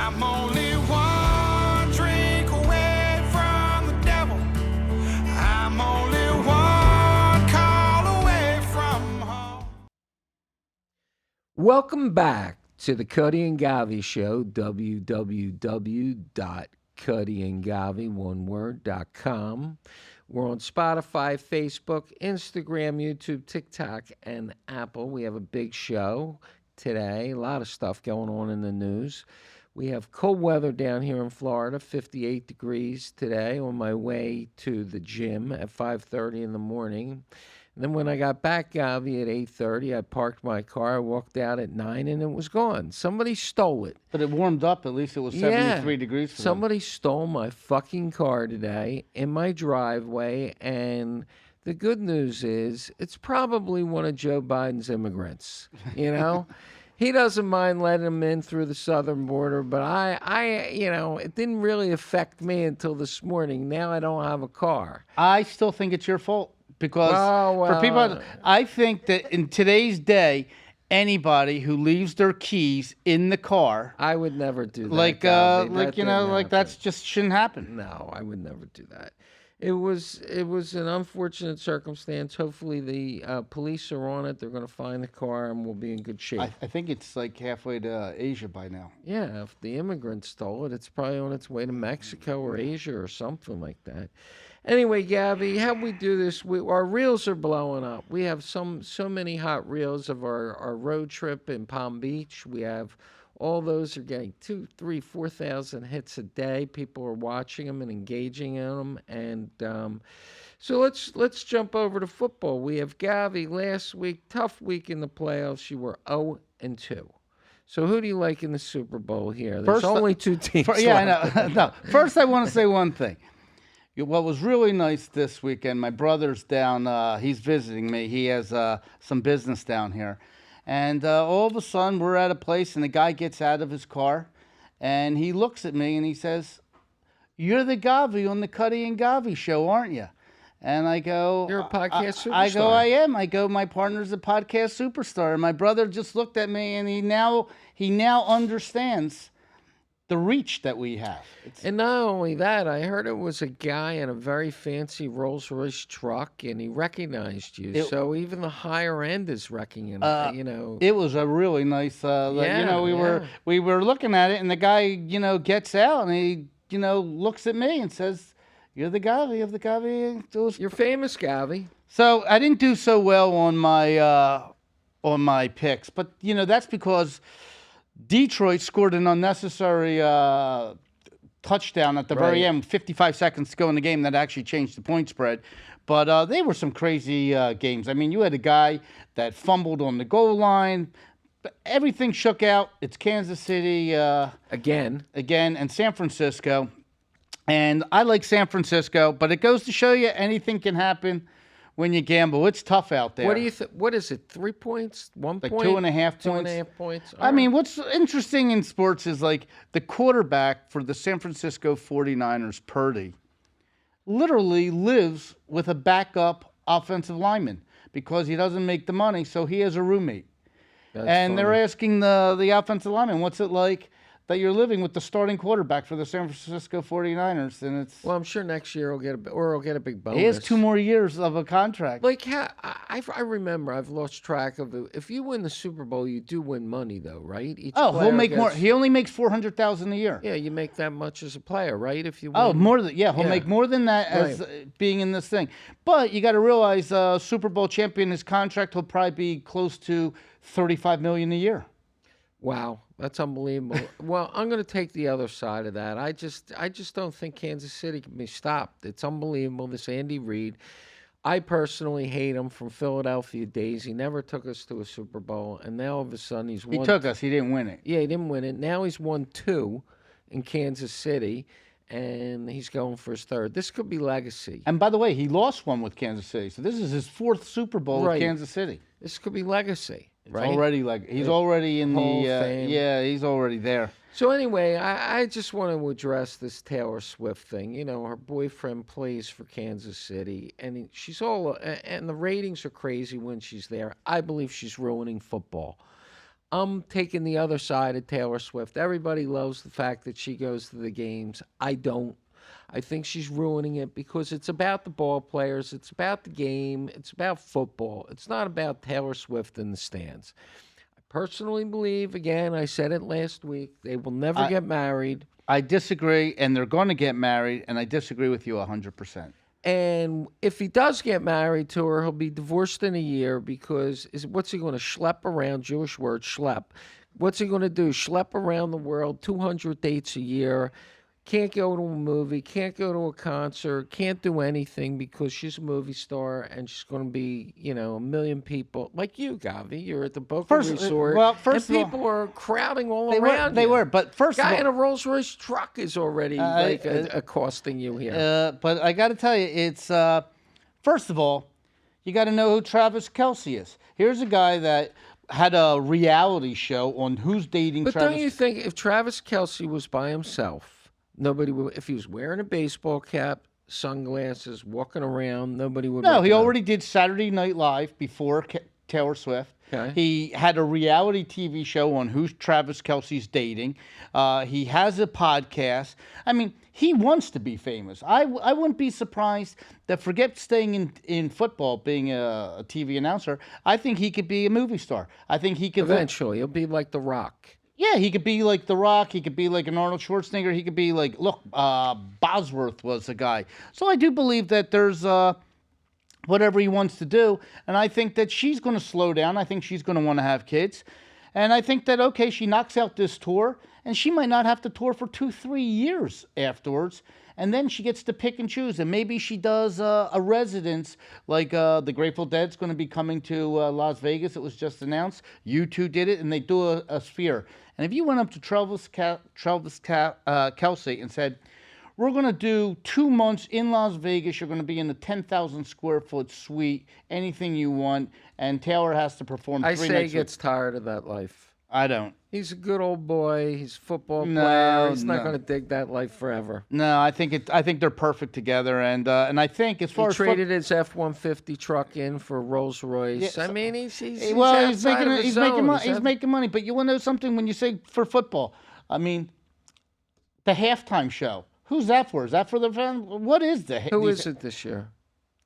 I'm only one drink away from the devil. I'm only one call away from home. Welcome back to the Cutty and Govy Show, www.cuttyandgovy.com. We're on Spotify, Facebook, Instagram, YouTube, TikTok, and Apple. We have a big show today. A lot of stuff going on in the news. We have cold weather down here in Florida, 58 degrees today on my way to the gym at 5:30 in the morning. And then when I got back, Govy, at 8:30, I parked my car. I walked out at 9, and it was gone. Somebody stole it. But it warmed up. At least it was 73 degrees for them. Somebody stole my fucking car today in my driveway, and the good news is it's probably one of Joe Biden's immigrants, you know? He doesn't mind letting them in through the southern border, but I, it didn't really affect me until this morning. Now I don't have a car. I still think it's your fault. Because for people, I think that in today's day, anybody who leaves their keys in the car, I would never do that. That's just shouldn't happen. No, I would never do that. It was an unfortunate circumstance. Hopefully the police are on it. They're going to find the car and we'll be in good shape. I think it's like halfway to Asia by now. Yeah, if the immigrants stole it, it's probably on its way to Mexico or Asia or something like that. Anyway, Govy, how we do this? Our reels are blowing up. We have so many hot reels of our road trip in Palm Beach. We have all those are getting 2,000, 3,000, 4,000 hits a day. People are watching them and engaging in them. And so let's jump over to football. We have Govy last week, tough week in the playoffs. You were 0-2. So who do you like in the Super Bowl here? There's only two teams. No. First, I want to say one thing. What was really nice this weekend, my brother's down, he's visiting me. He has some business down here. And all of a sudden, we're at a place, and the guy gets out of his car, and he looks at me, and he says, "You're the Govy on the Cutty and Govy show, aren't you?" And I go, "You're a podcast superstar." I go, "I am." I go, "My partner's a podcast superstar." And my brother just looked at me, and he now understands the reach that we have. And not only that, I heard it was a guy in a very fancy Rolls-Royce truck, and he recognized you. So even the higher end is recognizing, It was a really nice, we were looking at it, and the guy, gets out, and he, looks at me and says, "You're the Govy of the Govy." You're famous, Govy. So I didn't do so well on my picks, but, that's because Detroit scored an unnecessary touchdown at the very end, 55 seconds to go in the game. That actually changed the point spread. But they were some crazy games. I mean, you had a guy that fumbled on the goal line. But everything shook out. It's Kansas City. Again, and San Francisco. And I like San Francisco, but it goes to show you anything can happen when you gamble. It's tough out there. What do you think? What is it? 3 points? 1 point? 2.5 points. 2.5 points. I mean, what's interesting in sports is like the quarterback for the San Francisco 49ers, Purdy, literally lives with a backup offensive lineman because he doesn't make the money, so he has a roommate. That's and funny. they're asking the offensive lineman, what's it like that you're living with the starting quarterback for the San Francisco 49ers? And it's... Well, I'm sure next year he'll get a big bonus. He has 2 more years of a contract. Like, I remember, I've lost track of it. If you win the Super Bowl, you do win money, though, right? He'll make more. He only makes $400,000 a year. Yeah, you make that much as a player, right? If you win. Oh, more than he'll make more than that as being in this thing. But you got to realize, Super Bowl champion, his contract will probably be close to $35 million a year. Wow, that's unbelievable. Well, I'm going to take the other side of that. I just don't think Kansas City can be stopped. It's unbelievable, this Andy Reid. I personally hate him from Philadelphia days. He never took us to a Super Bowl, and now all of a sudden he's won. He took us. He didn't win it. Yeah, he didn't win it. Now he's won 2 in Kansas City, and he's going for his 3rd. This could be legacy. And by the way, he lost 1 with Kansas City, so this is his 4th Super Bowl with Kansas City. This could be legacy. Right? Already he's already in Hall the of Fame. he's already there. So anyway, I just want to address this Taylor Swift thing. Her boyfriend plays for Kansas City, and she's and the ratings are crazy when she's there. I believe she's ruining football. I'm taking the other side of Taylor Swift. Everybody loves the fact that she goes to the games. I don't. I think she's ruining it because it's about the ball players. It's about the game. It's about football. It's not about Taylor Swift in the stands. I personally believe, again, I said it last week, they will never get married. I disagree, and they're going to get married, and I disagree with you 100%. And if he does get married to her, he'll be divorced in a year because what's he going to schlep around? Jewish word, schlep. What's he going to do? Schlep around the world, 200 dates a year. Can't go to a movie, can't go to a concert, can't do anything because she's a movie star and she's going to be, a million people. Like you, Govy, you're at the Boca Resort. First and of all, people are crowding all they around were, you. They were, but first Guy of all, in a Rolls Royce truck is already accosting you here. But I got to tell you, it's first of all, you got to know who Travis Kelce is. Here's a guy that had a reality show on Who's Dating But Travis. don't you think if Travis Kelce was by himself, nobody would, if he was wearing a baseball cap, sunglasses, walking around, nobody would. No, he already did Saturday Night Live before Taylor Swift. Okay. He had a reality TV show on Who's Travis Kelce's Dating. He has a podcast. I mean, he wants to be famous. I wouldn't be surprised that, forget staying in football, being a TV announcer, I think he could be a movie star. I think he could. Eventually, he'll be like The Rock. Yeah, he could be like The Rock. He could be like an Arnold Schwarzenegger. He could be like, look, Bosworth was a guy. So I do believe that there's whatever he wants to do. And I think that she's going to slow down. I think she's going to want to have kids. And I think that, okay, she knocks out this tour, and she might not have to tour for 2-3 years afterwards. And then she gets to pick and choose. And maybe she does a residence, like the Grateful Dead's going to be coming to Las Vegas. It was just announced. U2 did it, and they do a sphere. And if you went up to Travis Kelce and said, we're going to do 2 months in Las Vegas. You're going to be in a 10,000 square foot suite, anything you want. And Taylor has to perform 3 nights. I say he gets tired of that life. I don't. He's a good old boy. He's a football player. He's not going to dig that life forever. No, I think they're perfect together, and I think as far he as traded his F-150 truck in for Rolls Royce. Yes. I mean, he's making money. He's making money. But you want to know something? When you say for football, I mean, the halftime show. Who's that for? Is that for the fans? What is the? Who is it this year?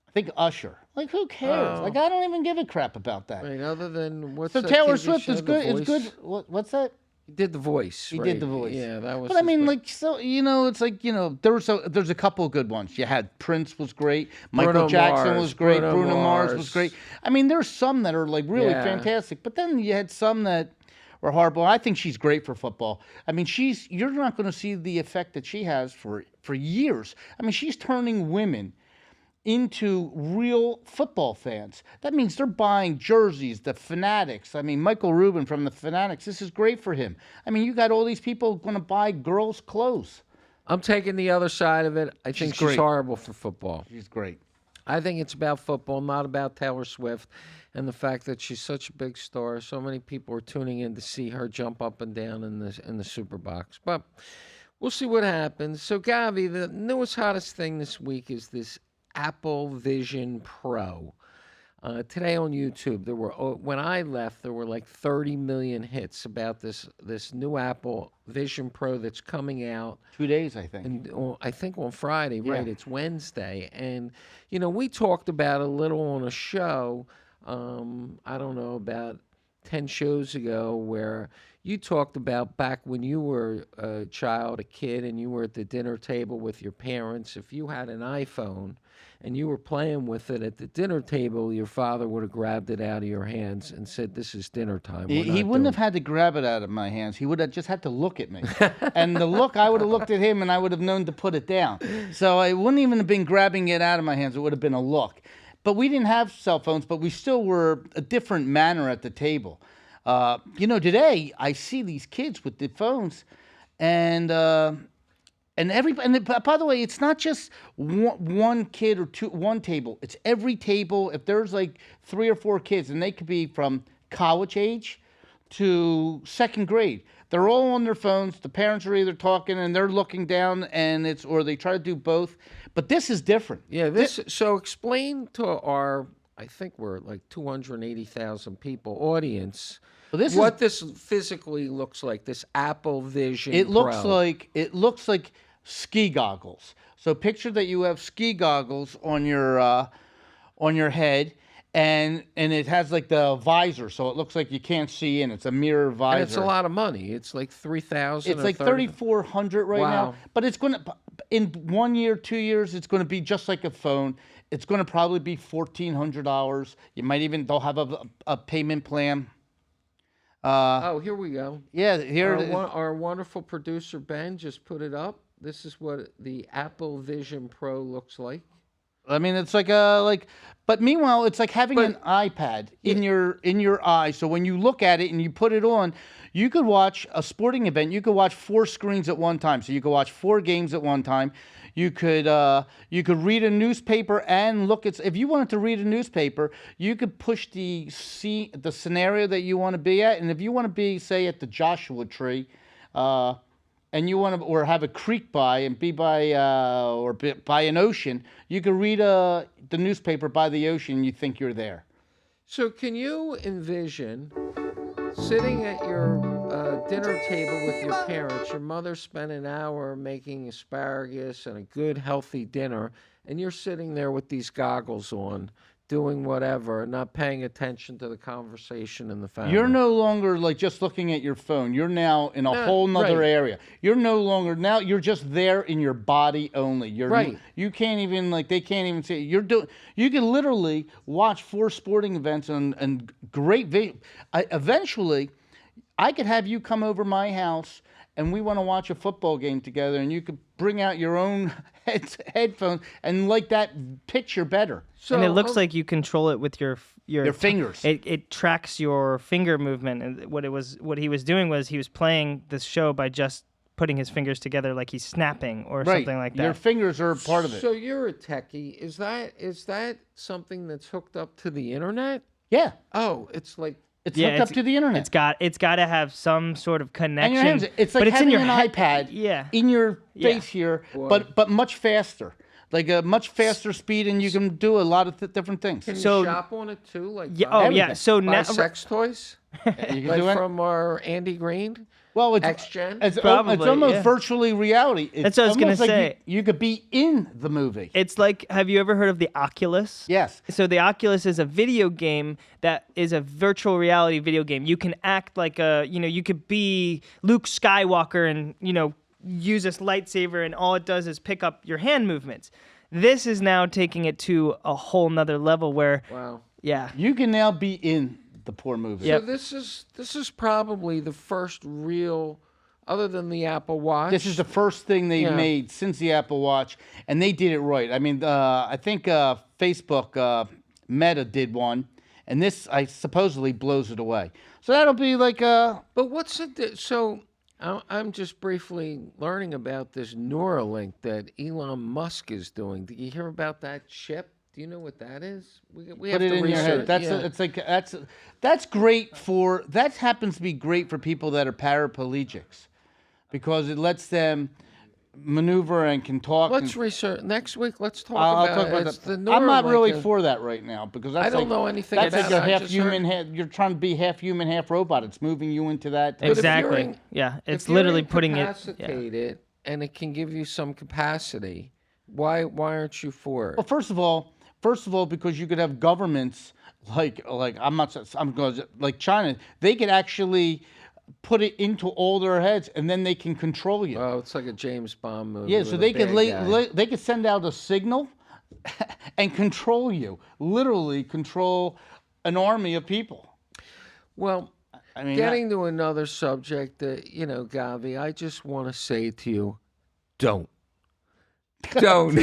I think Usher. Like, who cares? Oh. Like, I don't even give a crap about that. I mean, other than what's So that Taylor TV Swift show, is The good. It's Voice? good. What's that? He did The Voice. He right? did The Voice. Yeah, that was. But I mean, his like, so it's like there's a couple of good ones. You had Prince was great. Michael Bruno Jackson Mars, was great. Bruno Mars was Mars. great. I mean, there's some that are like really Yeah. fantastic. But then you had some that were horrible. I think she's great for football. I mean, you're not going to see the effect that she has for years. I mean, she's turning women into real football fans. That means they're buying jerseys, the Fanatics. I mean, Michael Rubin from the Fanatics, this is great for him. I mean, you got all these people going to buy girls' clothes. I'm taking the other side of it. I think she's great. horrible for football. She's great. I think it's about football, not about Taylor Swift and the fact that she's such a big star. So many people are tuning in to see her jump up and down in the super box. But we'll see what happens. So, Govy, the newest, hottest thing this week is this Apple Vision Pro. Today on YouTube, when I left, there were like 30 million hits about this new Apple Vision Pro that's coming out. 2 days, I think. And I think on Friday, right? Yeah. It's Wednesday. And, we talked about a little on a show, I don't know, about 10 shows ago, where you talked about back when you were a child, a kid, and you were at the dinner table with your parents. If you had an iPhone and you were playing with it at the dinner table, your father would have grabbed it out of your hands and said, "This is dinner time." He wouldn't have had to grab it out of my hands. He would have just had to look at me. And the look, I would have looked at him and I would have known to put it down. So I wouldn't even have been grabbing it out of my hands. It would have been a look. But we didn't have cell phones, but we still were a different manner at the table. Today I see these kids with the phones, and everybody. And by the way, it's not just one kid or one table. It's every table. If there's like 3 or 4 kids, and they could be from college age to 2nd grade, they're all on their phones. The parents are either talking and they're looking down, or they try to do both. But this is different. Yeah, so explain to our, I think we're like 280,000 people audience, Well, this what this physically looks like, this Apple Vision it looks Pro. like ski goggles. So picture that you have ski goggles on your head, and it has like the visor, so it looks like you can't see in. It's a mirror visor. And it's a lot of money. It's like 3,000. It's like 3,400 right now, but it's going to, in 1 year, 2 years, it's going to be just like a phone. It's going to probably be $1,400. You might even, they'll have a payment plan. Oh, here we go. Yeah, here it is. Our wonderful producer Ben just put it up. This is what the Apple Vision Pro looks like. I mean, it's like but meanwhile, it's like having an iPad in your eye. So when you look at it and you put it on, you could watch a sporting event. You could watch 4 screens at one time. So you could watch 4 games at one time. You could read a newspaper and look at. If you wanted to read a newspaper, you could push the scenario that you want to be at, and if you want to be, say, at the Joshua Tree, and you want to, or have a creek by and be by by an ocean, you could read the newspaper by the ocean. You think you're there. So can you envision sitting at your dinner table with your parents? Your mother spent an hour making asparagus and a good healthy dinner, and you're sitting there with these goggles on, doing whatever, not paying attention to the conversation in the family. You're no longer like just looking at your phone. You're now in a whole nother area. You're no longer, now you're just there in your body only. You're Right. You can't even, like, they can't even see. You can literally watch 4 sporting events and great video. Eventually, I could have you come over my house and we want to watch a football game together, and you could bring out your own headphones and like that picture better. So, and it looks like you control it with your fingers. It tracks your finger movement, and what he was doing was he was playing this show by just putting his fingers together like he's snapping or something like that. Your fingers are part of it. So you're a techie. Is that something that's hooked up to the internet? Yeah. Oh, it's like. It's hooked up to the internet. It's got to have some sort of connection. And your hands, it's like but having it's in your an iPad in your face here, but much faster. Like a much faster speed, and you can do a lot of different things. Can you shop on it too? Like So buy now sex toys, You can like do it. from our Andy Green. Well, it's X-Gen? It's Probably, almost yeah. virtually reality. It's That's what I was gonna almost like say. You could be in the movie. It's like, have you ever heard of the Oculus? Yes. So the Oculus is a video game that is a virtual reality video game. You can act like you could be Luke Skywalker and, use this lightsaber, and all it does is pick up your hand movements. This is now taking it to a whole nother level where, Wow. yeah. You can now be in the poor movie. Yep. So this is probably the first real, other than the Apple Watch. This is the first thing they made since the Apple Watch, and they did it right. I mean, I think Facebook, Meta did one, and this supposedly blows it away. So that'll be like But what's it? So I'm just briefly learning about this Neuralink that Elon Musk is doing. Did you hear about that chip? Do you know what that is? We have put it to in your research. head. That's great for, that happens to be great for people that are paraplegics, because it lets them maneuver and can talk. Let's research next week. Let's talk I'll about talk it. about It's that. the I'm not Neuralink, really for that right now, because that's I don't like, know anything that's about like it. a I half just human. heard- You're trying to be half human, half robot. It's moving you into that. if you're Exactly. in- Yeah. It's if you're literally putting it. Yeah. incapacitated and it can give you some capacity. Why aren't you for it? Well, first of all, because you could have governments like I'm going like China. They could actually put it into all their heads, and then they can control you. Oh, it's like a James Bond movie. Yeah, with so a they could bad guy. they could send out a signal and control you. Literally control an army of people. Well, I mean, getting to another subject, Govy, I just want to say to you, don't. Don't.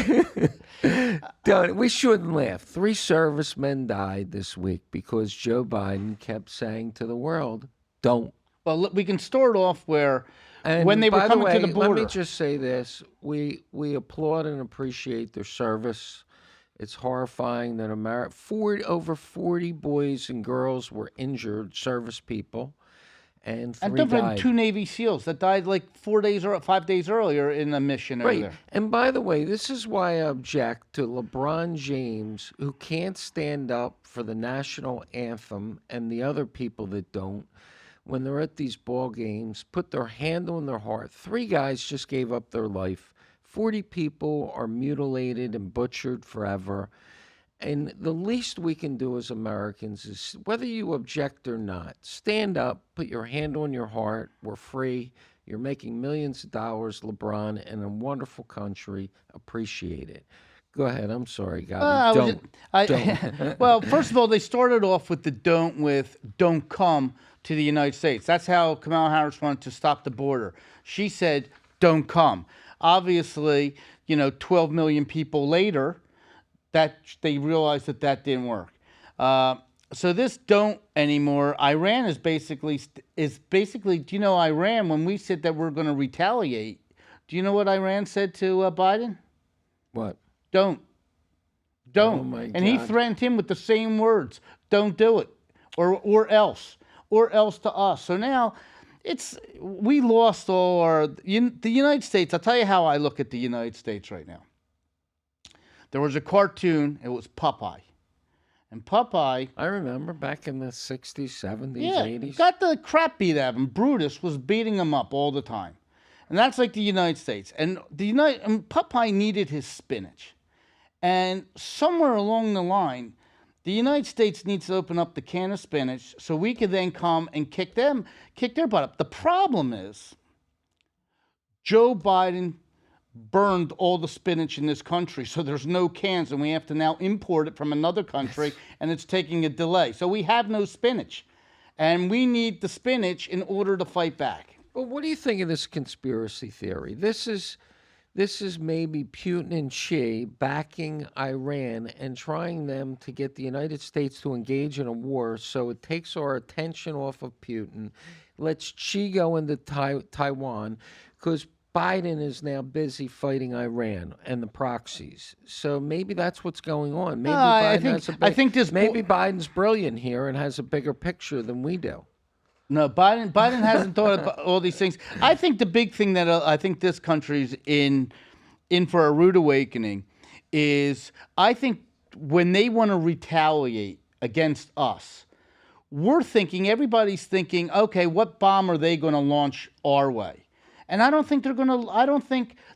Don't. We shouldn't laugh. 3 servicemen died this week because Joe Biden kept saying to the world, don't. well, look, we can start off where And when they were by the coming way, to the border. let me just say this. We applaud and appreciate their service. It's horrifying that over 40 boys and girls were injured, service people, and 3 and don't forget died. 2 Navy SEALs that died like 4 days or 5 days earlier in a mission over Right. there. And by the way, this is why I object to LeBron James, who can't stand up for the national anthem, and the other people that don't. when they're at these ball games, put their hand on their heart. 3 guys just gave up their life. 40 people are mutilated and butchered forever. And the least we can do as Americans is, whether you object or not, stand up, put your hand on your heart. We're free. You're making millions of dollars, LeBron, in a wonderful country. Appreciate it. Go ahead. I'm sorry, Govy. Don't. Well, first of all, they started off with the don't come to the United States. That's how Kamala Harris wanted to stop the border. She said, don't come. Obviously, 12 million people later, that they realized that didn't work. So this don't anymore. Iran is basically. Do you know Iran? When we said that we're going to retaliate, do you know what Iran said to Biden? What? Don't. Oh my And he God. threatened him with the same words. Don't do it, or else to us. So now. We lost all the United States. I'll tell you how I look at the United States right now. There was a cartoon. It was Popeye. And Popeye... I remember back in the 60s, 70s, yeah, 80s. got the crap beat out of him. Brutus was beating him up all the time. And that's like the United States. And Popeye needed his spinach. And somewhere along the line, the United States needs to open up the can of spinach so we could then come and kick their butt up. The problem is Joe Biden burned all the spinach in this country, so there's no cans, and we have to now import it from another country, and it's taking a delay. So we have no spinach, and we need the spinach in order to fight back. Well, what do you think of this conspiracy theory? This is maybe Putin and Xi backing Iran and trying them to get the United States to engage in a war so it takes our attention off of Putin, lets Xi go into Taiwan, because Biden is now busy fighting Iran and the proxies. So maybe that's what's going on. Maybe maybe Biden's brilliant here and has a bigger picture than we do. No, Biden hasn't thought about all these things. I think the big thing that I think this country's in for a rude awakening is, I think when they want to retaliate against us, everybody's thinking, okay, what bomb are they going to launch our way? And I don't think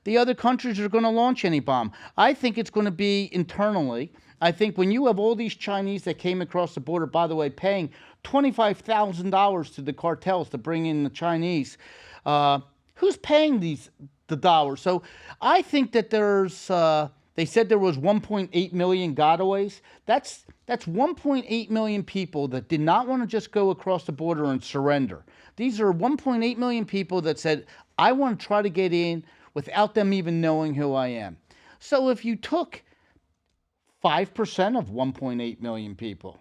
the other countries are going to launch any bomb. I think it's going to be internally. I think when you have all these Chinese that came across the border, by the way, paying $25,000 to the cartels to bring in the Chinese, who's paying the dollars? So I think that they said there was 1.8 million gotaways. That's 1.8 million people that did not want to just go across the border and surrender. These are 1.8 million people that said, I want to try to get in without them even knowing who I am. So if you took 5% of 1.8 million people,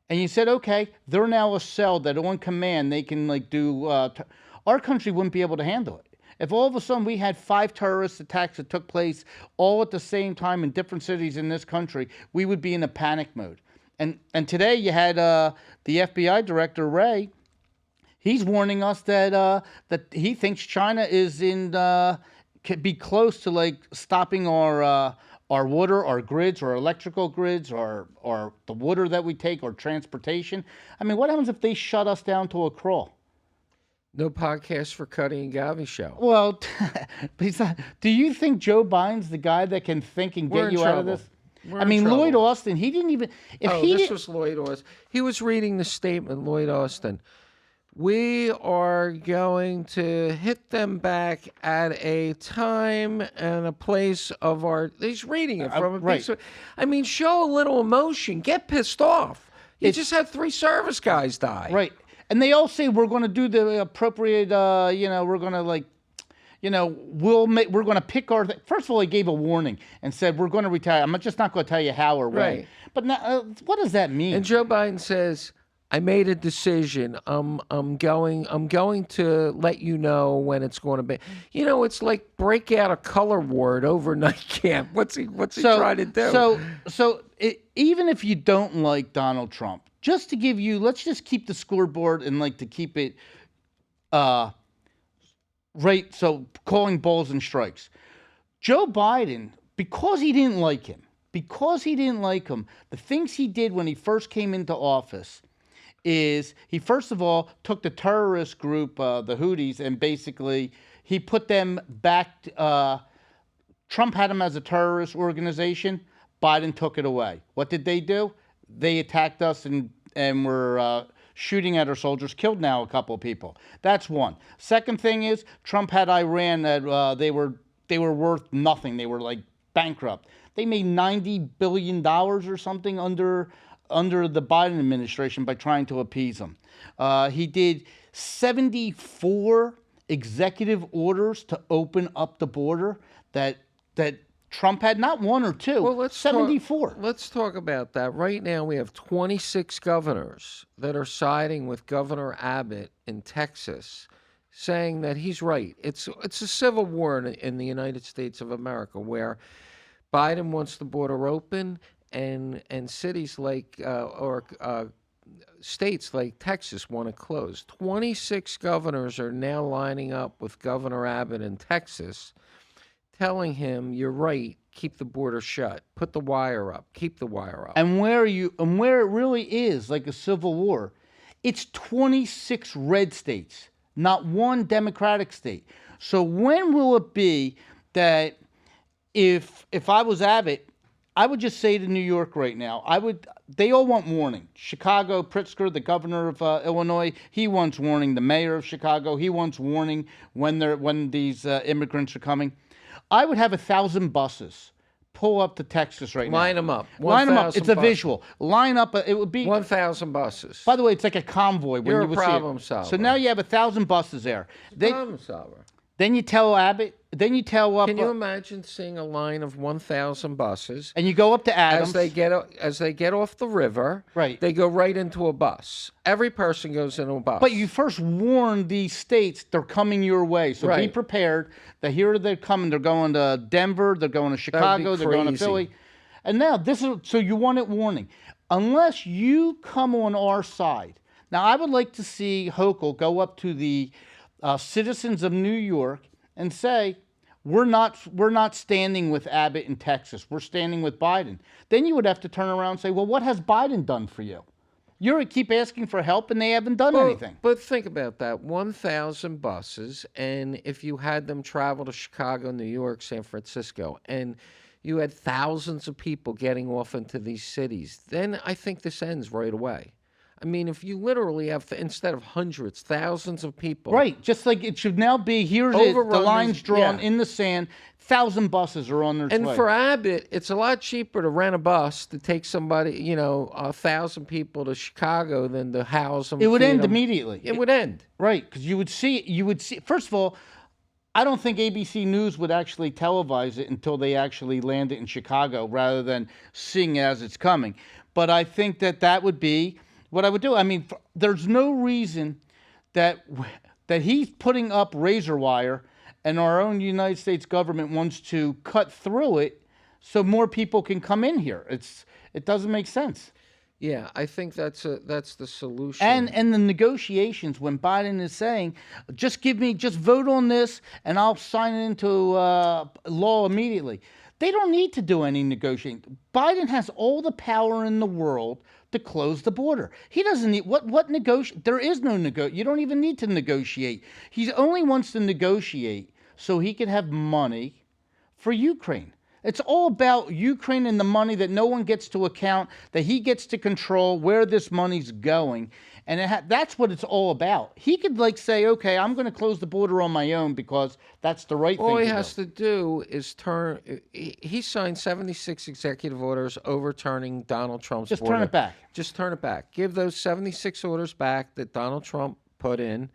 and you said, okay, they're now a cell that on command they can do, our country wouldn't be able to handle it. If all of a sudden we had 5 terrorist attacks that took place all at the same time in different cities in this country, we would be in a panic mode. And today you had the FBI director, Wray. He's warning us that he thinks China is could be close to stopping our water, our grids, our electrical grids, or the water that we take, or transportation. I mean, what happens if they shut us down to a crawl? No podcast for Cutty and Govy show. Well, do you think Joe Biden's the guy that can think and get you out of this? I mean, Lloyd Austin, he didn't even... This was Lloyd Austin. He was reading the statement, Lloyd Austin. We are going to hit them back at a time and a place of our... He's reading it from a piece of... I mean, show a little emotion. Get pissed off. You just had 3 service guys die. Right. And they all say we're going to do the appropriate, we're going to we're going to pick our... First of all, he gave a warning and said, we're going to retire. I'm just not going to tell you how or when. Right. But now, what does that mean? And Joe Biden says, I made a decision. I'm going to let you know when it's going to be. It's like break out a color ward overnight camp. What's he trying to do? Even if you don't like Donald Trump, just to give you, let's just keep the scoreboard and to keep it right. So calling balls and strikes. Joe Biden, because he didn't like him, the things he did when he first came into office is he first of all took the terrorist group, the Houthis, and basically he put them back. Trump had them as a terrorist organization. Biden took it away. What did they do? They attacked us and were shooting at our soldiers, killed now a couple of people. That's one. Second thing is Trump had Iran that they were worth nothing. They were like bankrupt. They made $90 billion or something under the Biden administration by trying to appease them. He did 74 executive orders to open up the border that Trump had, not one or two, Well, let's 74. Let's talk about that. Right now, we have 26 governors that are siding with Governor Abbott in Texas, saying that he's right. It's a civil war in the United States of America, where Biden wants the border open, and cities like states like Texas want to close. 26 governors are now lining up with Governor Abbott in Texas, telling him, you're right, keep the border shut, put the wire up, keep the wire up. And where it really is like a civil war, it's 26 red states, not one Democratic state. So when will it be that if I was Abbott, I would just say to New York right now, they all want warning. Chicago, Pritzker, the governor of Illinois, he wants warning. The mayor of Chicago, he wants warning when these immigrants are coming. I would have 1,000 buses pull up to Texas right now. Line them up. Line them up. 1,000 It's a buses. visual. Line up. It would be 1,000 buses. By the way, it's like a convoy. When You're you a would see it. problem solver. So now you have 1,000 buses there. Problem solver. Then you tell Abbott. Then you tell up. Can you imagine seeing a line of 1,000 buses? And you go up to Adams. As they get off the river, Right. they go right into a bus. Every person goes into a bus. But you first warn these states they're coming your way. So be Right. prepared that here they're coming. They're going to Denver. They're going to Chicago. They're going to crazy. Philly. And now so you want it warning. Unless you come on our side. Now I would like to see Hochul go up to the citizens of New York and say, we're not standing with Abbott in Texas. We're standing with Biden. Then you would have to turn around and say, well, what has Biden done for you? You keep asking for help and they haven't done anything. But think about that, 1,000 buses, and if you had them travel to Chicago, New York, San Francisco, and you had thousands of people getting off into these cities, then I think this ends right away. I mean, if you literally have, instead of hundreds, thousands of people. Right, just like it should now be, here's it, the Overrun line's these- drawn yeah. in the sand, 1,000 buses are on their And way. for Abbott, it's a lot cheaper to rent a bus to take somebody, 1,000 people to Chicago than to house them. It would feed end 'em. immediately. It would end. Right, because you would see, first of all, I don't think ABC News would actually televise it until they actually land it in Chicago rather than seeing it as it's coming. But I think that would be what I would do. I mean, there's no reason that he's putting up razor wire and our own United States government wants to cut through it so more people can come in here. It doesn't make sense. Yeah, I think that's the solution. And the negotiations when Biden is saying, just vote on this and I'll sign it into law immediately. They don't need to do any negotiating. Biden has all the power in the world to close the border. He doesn't need what negotiate. There is no You don't even need to negotiate. He only wants to negotiate so he can have money for Ukraine. It's all about Ukraine and the money that no one gets to account, that he gets to control where this money's going. And that's what it's all about. He could say, okay, I'm going to close the border on my own because that's the right thing to do. All he has to do is he signed 76 executive orders overturning Donald Trump's Just border. turn it back. Just turn it back. Give those 76 orders back that Donald Trump put in,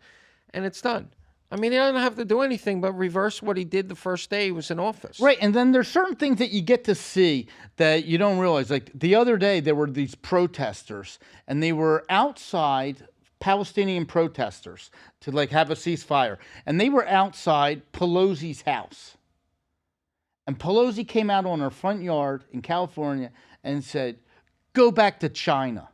and it's done. I mean, he doesn't have to do anything but reverse what he did the first day he was in office. Right, and then there's certain things that you get to see that you don't realize. Like the other day, there were these protesters, and they were outside, Palestinian protesters, to have a ceasefire. And they were outside Pelosi's house. And Pelosi came out on her front yard in California and said, go back to China.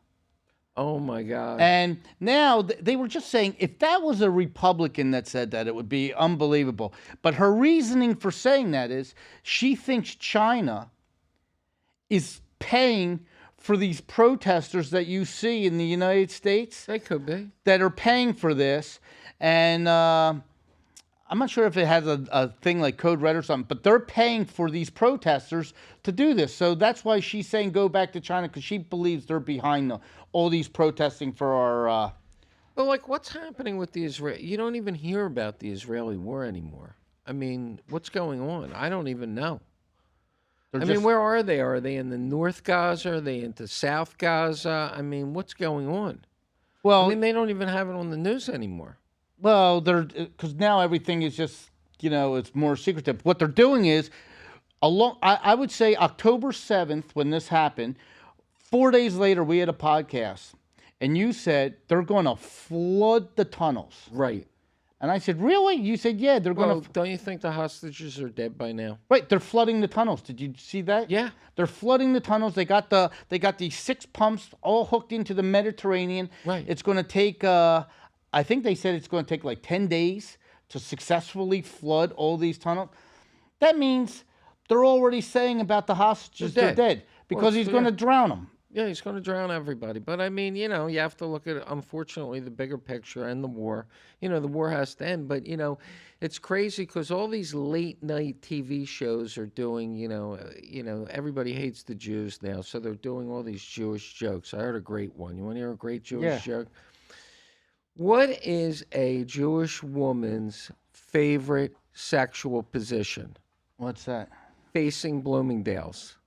Oh, my God. And now they were just saying if that was a Republican that said that, it would be unbelievable. But her reasoning for saying that is she thinks China is paying for these protesters that you see in the United States They could be. that are paying for this. And I'm not sure if it has a thing like Code Red or something, but they're paying for these protesters to do this. So that's why she's saying go back to China, because she believes they're behind all these protesting for our... But like, what's happening with the Israel? You don't even hear about the Israeli war anymore. I mean, what's going on? I don't even know. I mean, where are they? Are they in the North Gaza? Are they into South Gaza? I mean, what's going on? Well, I mean, they don't even have it on the news anymore. well, because now everything is just, it's more secretive. What they're doing is, I would say October 7th, when this happened, 4 days later, we had a podcast, and you said they're going to flood the tunnels. Right. And I said, really? You said, yeah, they're Well, going to... don't you think the hostages are dead by now? Right, they're flooding the tunnels. Did you see that? Yeah. They're flooding the tunnels. They got these 6 pumps all hooked into the Mediterranean. Right. It's going to take, I think they said it's going to take like 10 days to successfully flood all these tunnels. That means they're already saying about the hostages they're dead because he's going to drown them. Yeah, he's going to drown everybody. But I mean, you have to look at, unfortunately, the bigger picture and the war. The war has to end. But, it's crazy because all these late night TV shows are doing, everybody hates the Jews now. So they're doing all these Jewish jokes. I heard a great one. You want to hear a great Jewish joke? What is a Jewish woman's favorite sexual position? What's that? Facing Bloomingdale's.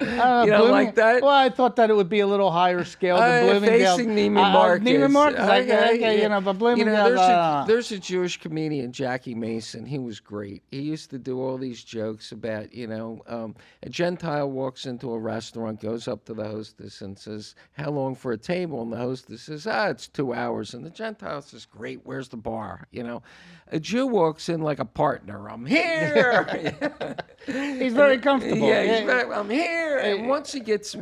You don't like that? Well, I thought that it would be a little higher scale than Bloomingdale. Facing Neiman Marcus. Neiman Marcus, Okay, but Bloomingdale. There's a Jewish comedian, Jackie Mason. He was great. He used to do all these jokes about, a Gentile walks into a restaurant, goes up to the hostess and says, how long for a table? And the hostess says, it's 2 hours. And the Gentile says, great, where's the bar? A Jew walks in like a partner. I'm here. He's very comfortable. Yeah, I'm here. And once he gets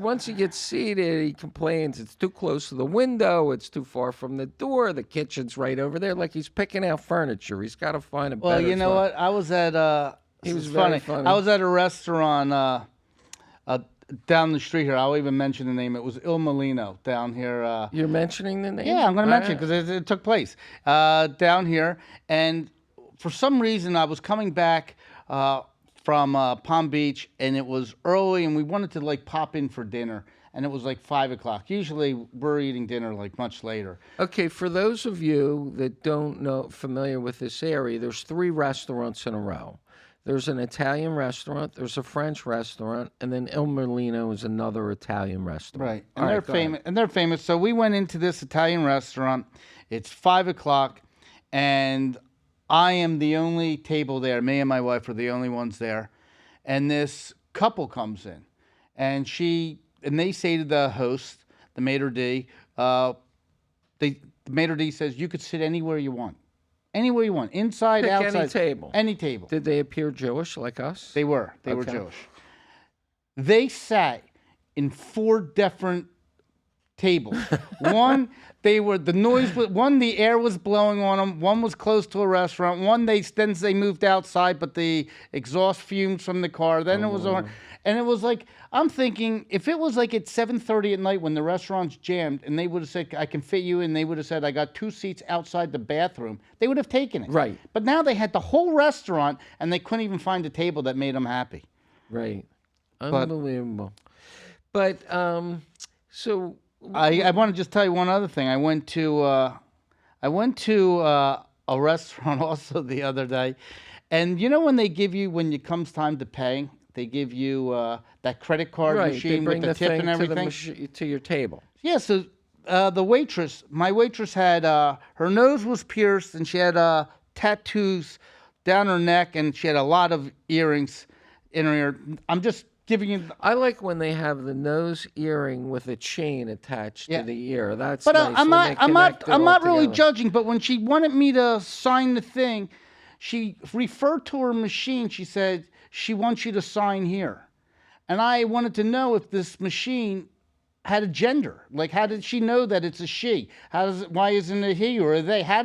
seated, he complains it's too close to the window, it's too far from the door, the kitchen's right over there. Like he's picking out furniture. He's got to find a better. Well, you know what? I was at he was very funny. I was at a restaurant down the street here. I'll even mention the name. It was Il Molino down here. You're mentioning the name? Yeah, I'm going to mention it because it took place down here. And for some reason, I was coming back from Palm Beach, and it was early, and we wanted to pop in for dinner, and it was 5 o'clock. Usually, we're eating dinner much later. Okay, for those of you that don't know, familiar with this area, there's 3 restaurants in a row. There's an Italian restaurant, there's a French restaurant, and then Il Molino is another Italian restaurant. Right, and they're famous. And they're famous. So we went into this Italian restaurant. It's 5 o'clock, and I am the only table there. Me and my wife are the only ones there. And this couple comes in, and they say to the host, the maitre d', the maitre d' says, you could sit anywhere you want. Anywhere you want. Inside, Pick outside. any table. Any table. Did they appear Jewish like us? They were. They were Okay. Jewish. They sat in 4 different tables. One, the air was blowing on them. One was close to a restaurant. One, they moved outside, but the exhaust fumes from the car. Then it was on. And it was I'm thinking, if it was at 7:30 at night when the restaurant's jammed, and they would have said, I can fit you in, they would have said, I got 2 seats outside the bathroom, they would have taken it. Right. But now they had the whole restaurant, and they couldn't even find a table that made them happy. Right. Unbelievable. But so... I want to just tell you one other thing. I went to a restaurant also the other day, and when they give you, when it comes time to pay, they give you that credit card machine with the tip and everything to your table. Yeah. So my waitress had her nose was pierced, and she had tattoos down her neck, and she had a lot of earrings in her ear. I'm just giving you. I like when they have the nose earring with a chain attached to the ear. That's but nice. I'm not really judging. But when she wanted me to sign the thing, she referred to her machine. She said she wants you to sign here, and I wanted to know if this machine had a gender. How did she know that it's a she? Why isn't it he or a they? How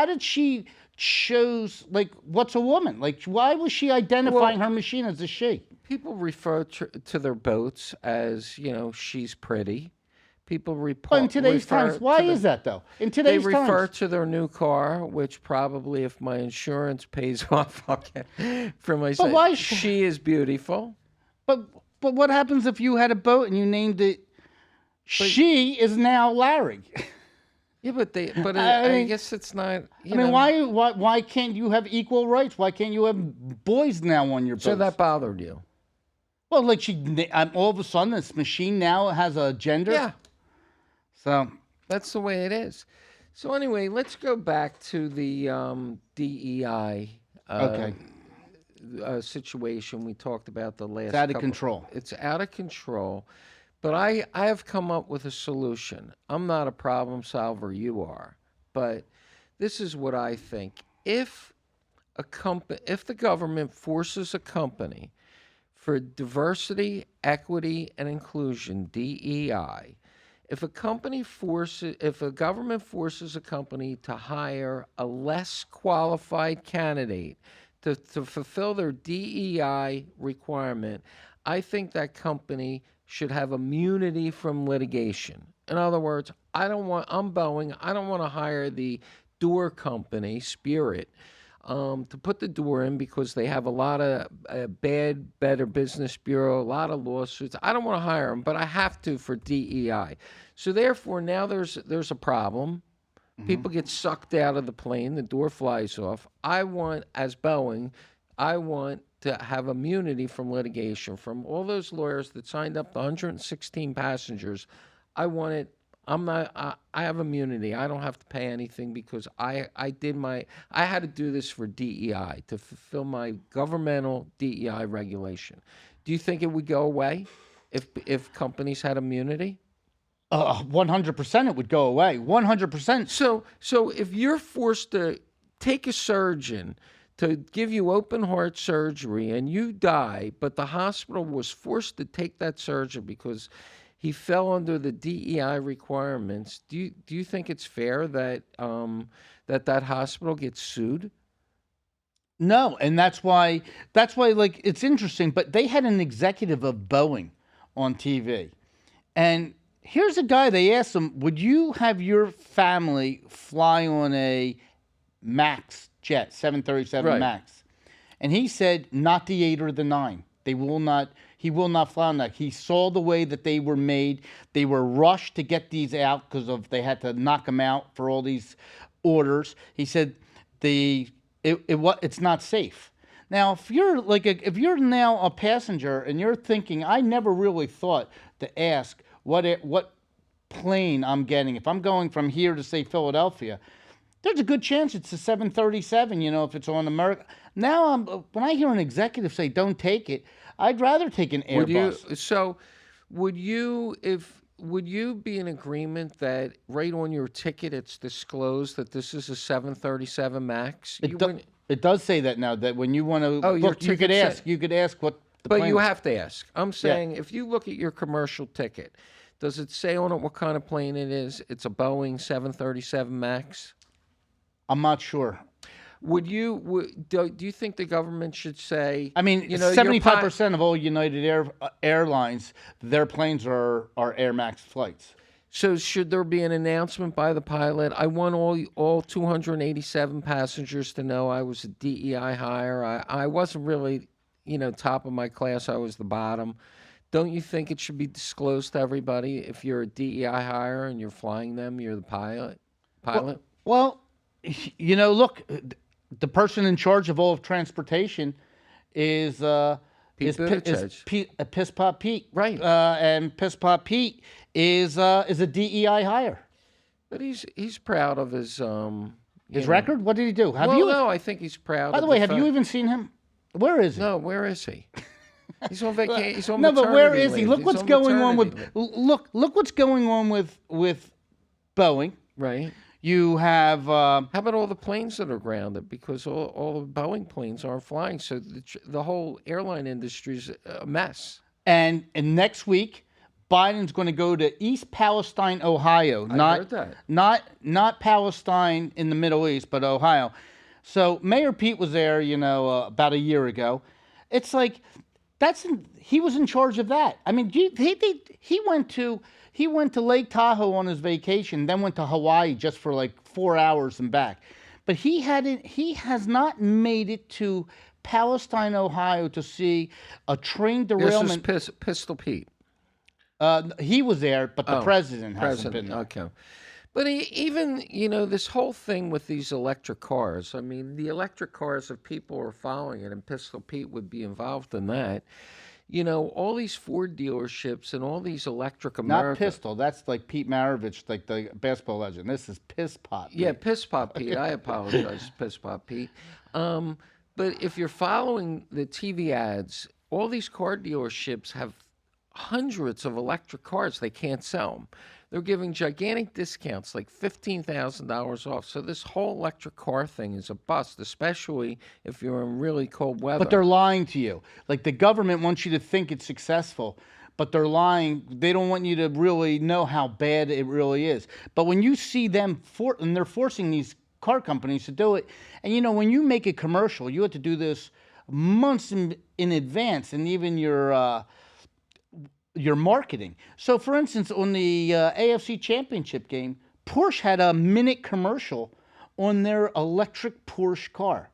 did she shows like what's a woman? Like why was she identifying her machine as a she? People refer to their boats as, she's pretty. People But in today's refer times, why to is that though? In They today's refer times, to their new car, which probably, if my insurance pays off, I'll get for myself. why is- She is beautiful. but what happens if you had a boat and you named it? She is now Larry. Yeah, but I I mean- guess it's not. I mean, why can't you have equal rights? Why can't you have boys now on your boat? So that bothered you? Well, like all of a sudden, this machine now has a gender. Yeah, So that's the way it is. So anyway, let's go back to the DEI okay, situation we talked about the last. it's out of couple- control. It's out of control. But I have come up with a solution. I'm not a problem solver, you are. But this is what I think. If the government forces a company for diversity, equity, and inclusion, DEI, if a government forces a company to hire a less qualified candidate to fulfill their DEI requirement, I think that company should have immunity from litigation. In other words, I'm Boeing, I don't want to hire the door company, Spirit, to put the door in because they have a lot of Better Business Bureau, a lot of lawsuits. I don't want to hire them, but I have to for DEI. So therefore, now there's a problem. People get sucked out of the plane, the door flies off. As Boeing, I want to have immunity from litigation from all those lawyers that signed up the 116 passengers. I have immunity. I don't have to pay anything because I had to do this for DEI to fulfill my governmental DEI regulation. Do you think it would go away if companies had immunity? 100% it would go away. 100%. So if you're forced to take a surgeon to give you open heart surgery and you die, but the hospital was forced to take that surgeon because he fell under the DEI requirements, do you think it's fair that that hospital gets sued? No, and that's why like it's interesting, but they had an executive of Boeing on TV. And here's a guy, they asked him, would you have your family fly on a MAX jet, 737 Right. MAX? And he said, not the 8 or the 9. He will not fly on that. He saw the way that they were made. They were rushed to get these out because they had to knock them out for all these orders. He said it's not safe. Now, if you're now a passenger and you're thinking, I never really thought to ask what plane I'm getting. If I'm going from here to say Philadelphia, there's a good chance it's a 737, if it's on America. Now, when I hear an executive say, don't take it, I'd rather take an Airbus. Would you be in agreement that right on your ticket it's disclosed that this is a 737 MAX? It does say that now, that when you want to your book, you could ticket ask. You could ask what the But plane you is. have to ask. I'm saying if you look at your commercial ticket, does it say on it what kind of plane it is? It's a Boeing 737 MAX? I'm not sure. Do you think the government should say? I mean, 75% of all United Airlines, their planes are Air Max flights. So should there be an announcement by the pilot? I want all 287 passengers to know I was a DEI hire. I wasn't really, top of my class. I was the bottom. Don't you think it should be disclosed to everybody if you're a DEI hire and you're flying them, you're the pilot? Well, look, the person in charge of all of transportation is Piss Pot Pete, Right. And Piss Pot Pete is a DEI hire. But he's proud of his record. What did he do? No, I think he's proud. By the way, have you even seen him? Where is he? No, where is he? He's on vacation. He's on no, but where is he? leave. Look He's what's on going on with maternity look what's going on with Boeing. Right. You have How about all the planes that are grounded because all the Boeing planes aren't flying? So the whole airline industry is a mess. and next week Biden's going to go to East Palestine, Ohio. I heard that. Not Palestine in the Middle East, but Ohio. So Mayor Pete was there, about a year ago. It's like he was in charge of that. I mean, he went to Lake Tahoe on his vacation, then went to Hawaii just for like 4 hours and back. But he has not made it to Palestine, Ohio, to see a train derailment. This is Pistol Pete. He was there, but the president hasn't been there. Okay. But even, this whole thing with these electric cars, I mean, the electric cars, if people are following it, and Pistol Pete would be involved in that, all these Ford dealerships and all these electric America. Not Pistol. That's like Pete Maravich, like the basketball legend. This is Piss Pop Pete. Yeah, Piss Pop Pete. I apologize, Piss Pop Pete. But if you're following the TV ads, all these car dealerships have hundreds of electric cars. They can't sell them. They're giving gigantic discounts, like $15,000 off. So this whole electric car thing is a bust, especially if you're in really cold weather. But they're lying to you. Like the government wants you to think it's successful, but they're lying. They don't want you to really know how bad it really is. But when you see them, and they're forcing these car companies to do it, and when you make a commercial, you have to do this months in advance, and even your marketing. So, for instance, on the AFC Championship game, Porsche had a minute commercial on their electric Porsche car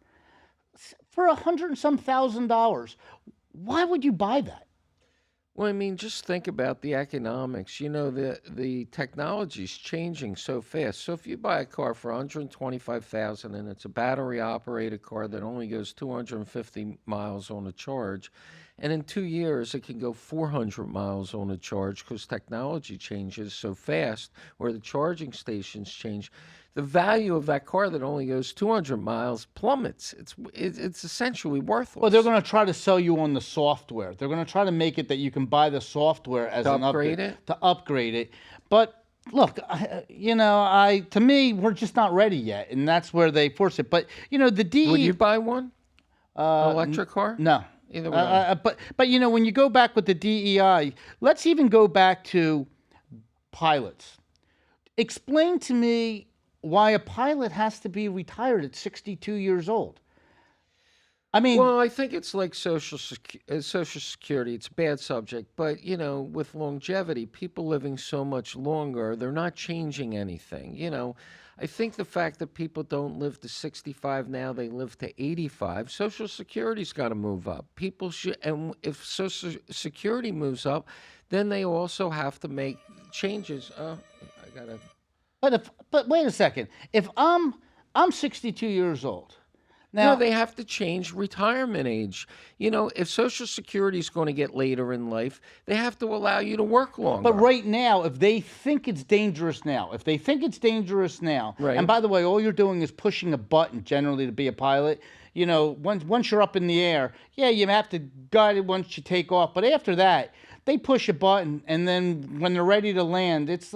for $100 and some thousand. Why would you buy that? Well, I mean, just think about the economics. The technology's changing so fast. So if you buy a car for $125,000 and it's a battery-operated car that only goes 250 miles on a charge, and in 2 years it can go 400 miles on a charge because technology changes so fast, or the charging stations change, the value of that car that only goes 200 miles plummets. It's essentially worthless. Well, they're going to try to sell you on the software. They're going to try to make it that you can buy the software as an upgrade to upgrade it. But look, to me, we're just not ready yet, and that's where they force it. But the DE. Would you buy one? An electric car? No. Either way. But when you go back with the DEI, let's even go back to pilots. Explain to me why a pilot has to be retired at 62 years old. I mean, well, I think it's like Social Security. It's a bad subject, but with longevity, people living so much longer, they're not changing anything. I think the fact that people don't live to 65 now, they live to 85. Social Security's got to move up. People should, and if Social Security moves up, then they also have to make changes. I gotta. But wait a second. If I'm 62 years old. Now, no, they have to change retirement age. If Social Security is going to get later in life, they have to allow you to work longer. But right now, if they think it's dangerous now, right. And by the way, all you're doing is pushing a button generally to be a pilot. Once you're up in the air, yeah, you have to guide it once you take off. But after that, they push a button, and then when they're ready to land, it's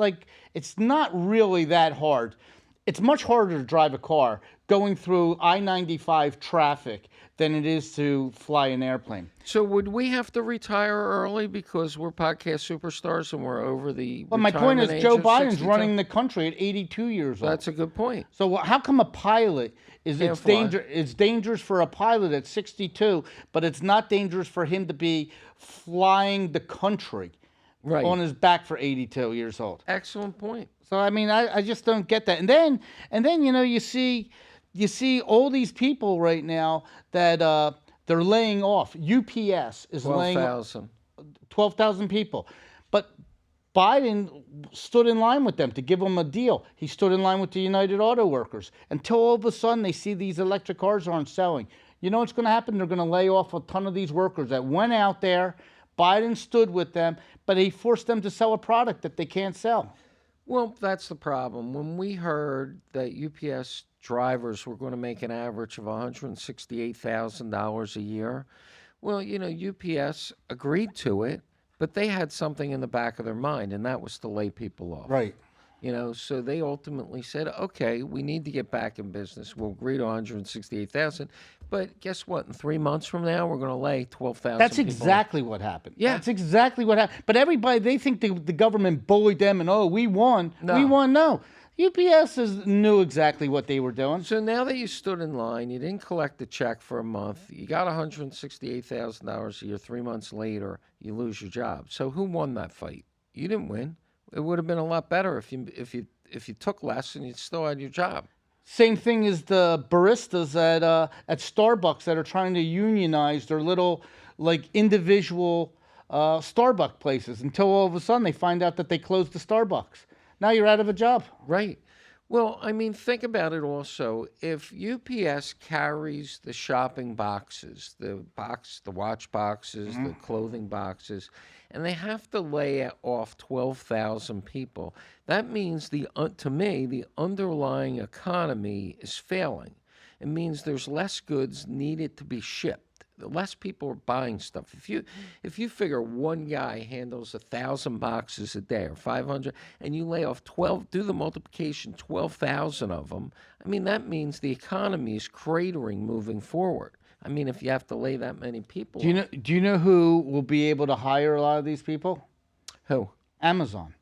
not really that hard. It's much harder to drive a car going through I-95 traffic than it is to fly an airplane. So would we have to retire early because we're podcast superstars and we're over the Well, my point is Joe Biden's 62? running the country at 82 years old. That's a good point. So how come a pilot it's dangerous for a pilot at 62, but it's not dangerous for him to be flying the country on his back for 82 years old? Excellent point. So I mean, I just don't get that. And then you see all these people right now that they're laying off. UPS is laying off 12,000 people. But Biden stood in line with them to give them a deal. He stood in line with the United Auto Workers until all of a sudden they see these electric cars aren't selling. You know what's going to happen? They're going to lay off a ton of these workers that went out there. Biden stood with them, but he forced them to sell a product that they can't sell. Well, that's the problem. When we heard that UPS drivers were going to make an average of $168,000 a year, well, UPS agreed to it, but they had something in the back of their mind, and that was to lay people off. Right. So they ultimately said, okay, we need to get back in business. We'll agree to $168,000. But guess what? In 3 months from now, we're going to lay 12,000 That's people exactly what happened. Yeah. That's exactly what happened. But everybody, they think the government bullied them and, we won. No. We won. No. knew exactly what they were doing. So now that you stood in line, you didn't collect the check for a month, you got $168,000 a year. 3 months later, you lose your job. So who won that fight? You didn't win. It would have been a lot better if you took less and you still had your job. Same thing as the baristas at Starbucks that are trying to unionize their little like individual Starbucks places until all of a sudden they find out that they closed the Starbucks. Now you're out of a job. Right. Well, I mean, think about it also. If UPS carries the shopping boxes, the watch boxes, the clothing boxes, and they have to lay off 12,000 people, that means to me, the underlying economy is failing. It means there's less goods needed to be shipped. Less people are buying stuff. If you figure one guy handles 1,000 boxes a day or 500, and you lay off 12, do the multiplication, 12,000 of them. I mean, that means the economy is cratering moving forward. I mean, if you have to lay that many people. Do you know who will be able to hire a lot of these people? Who? Amazon.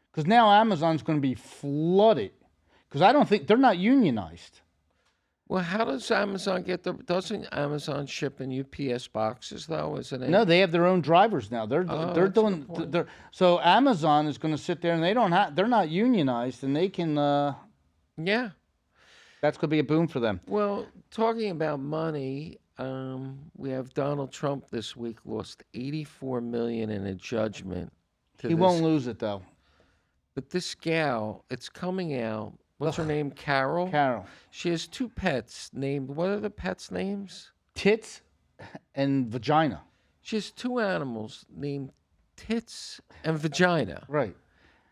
Because now Amazon's going to be flooded. Because I don't think they're not unionized. Well, how does Amazon doesn't Amazon ship in UPS boxes though? Isn't it? No, they have their own drivers now. They're doing. So Amazon is going to sit there and they're not unionized and they can. Yeah. That's going to be a boom for them. Well, talking about money, we have Donald Trump this week lost $84 million in a judgment. He won't lose it though. But this gal, it's coming out. What's her name? Carol? Carol. She has 2 pets named, what are the pets' names? Tits and vagina. She has 2 animals named Tits and Vagina. Right.